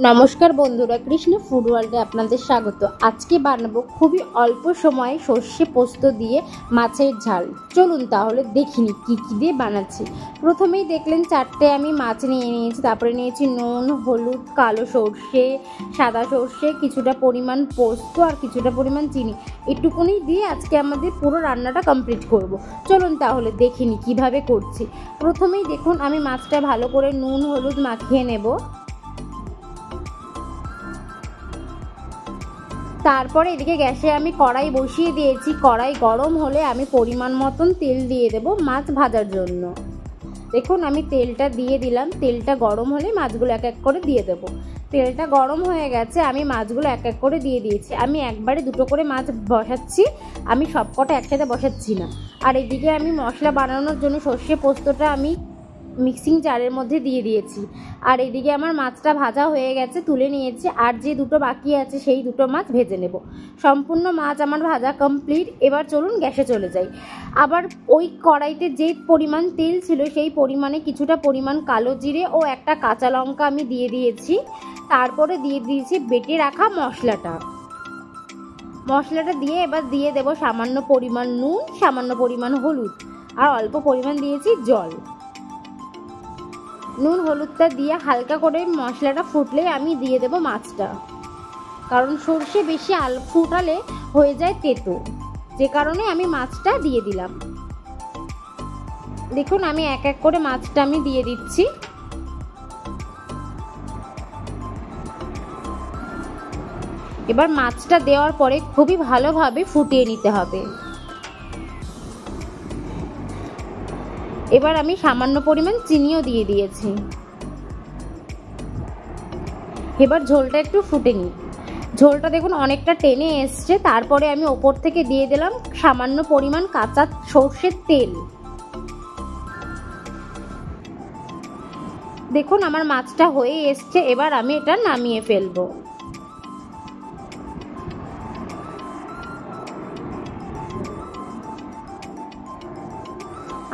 নমস্কার বন্ধুরা, কৃষ্ণ ফুড ওয়ার্ল্ডে আপনাদের স্বাগত। আজকে বানাবো খুবই অল্প সময়ে সর্ষে পোস্ত দিয়ে মাছের ঝাল। চলুন তাহলে দেখিনি কী কী দিয়ে বানাচ্ছি। প্রথমেই দেখলেন 4টে আমি মাছ নিয়ে নিয়েছি। তারপরে নিয়েছি নুন, হলুদ, কালো সর্ষে, সাদা সর্ষে, কিছুটা পরিমাণ পোস্ত আর কিছুটা পরিমাণ চিনি। এটুকুনি দিয়ে আজকে আমাদের পুরো রান্নাটা কমপ্লিট করব। চলুন তাহলে দেখিনি কিভাবে করছি। প্রথমেই দেখুন আমি মাছটা ভালো করে নুন হলুদ মাখিয়ে নেব। তারপরে এদিকে গ্যাসে আমি কড়াই বসিয়ে দিয়েছি। কড়াই গরম হলে আমি পরিমাণ মতন তেল দিয়ে দেব মাছ ভাজার জন্য। দেখুন আমি তেলটা দিয়ে দিলাম। তেলটা গরম হলে মাছগুলো এক এক করে দিয়ে দেব। তেলটা গরম হয়ে গেছে, আমি মাছগুলো এক এক করে দিয়ে দিয়েছি। আমি একবারে দুটো করে মাছ বসাচ্ছি, আমি সবকটা একসাথে বসাচ্ছি না। আর এদিকে আমি মশলা বানানোর জন্য সর্ষে পোস্তটা আমি মিক্সিং জারের মধ্যে দিয়ে দিয়েছি। আর এদিকে আমার মাছটা ভাজা হয়ে গেছে, তুলে নিয়েছি। আর যে দুটো বাকি আছে সেই দুটো মাছ ভেজে নেব। সম্পূর্ণ মাছ আমার ভাজা কমপ্লিট। এবার চলুন গ্যাসে চলে যাই। আবার ওই কড়াইতে যে পরিমাণ তেল ছিল সেই পরিমাণে কিছুটা পরিমাণ কালো জিরে ও একটা কাঁচা লঙ্কা আমি দিয়ে দিয়েছি। তারপরে দিয়ে দিয়েছি বেটে রাখা মশলাটা দিয়ে এবার দিয়ে দেব সামান্য পরিমাণ নুন, সামান্য পরিমাণ হলুদ আর অল্প পরিমাণ দিয়েছি জল। নুন হলুদটা দিয়ে হালকা করে মশলাটা ফুটলে আমি দিয়ে দেব মাছটা, কারণ সর্ষে বেশি ফুটালে হয়ে যায় তেতো, যে কারণে আমি মাছটা দিয়ে দিলাম। দেখুন আমি এক এক করে মাছটা আমি দিয়ে দিচ্ছি। এবার মাছটা দেওয়ার পরে খুবই ভালোভাবে ফুটিয়ে নিতে হবে। এবার আমি সামান্য পরিমাণ চিনিও দিয়ে দিয়েছি। এবার ঝোলটা একটু ফুটে নিই। ঝোলটা দেখুন অনেকটা টেনে এসছে। তারপরে আমি ওপর থেকে দিয়ে দিলাম সামান্য পরিমাণ কাঁচা সর্ষের তেল। দেখুন আমার মাছটা হয়ে এসছে। এবার আমি এটা নামিয়ে ফেলবো।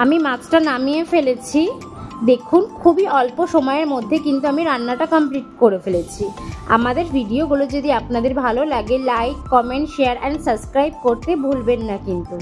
আমি মাছটা নামিয়ে ফেলেছি। দেখুন খুবই অল্প সময়ের মধ্যে কিন্তু আমি রান্নাটা কমপ্লিট করে ফেলেছি। আমাদের ভিডিওগুলো যদি আপনাদের ভালো লাগে, like, comment, share and subscribe করতে ভুলবেন না কিন্তু।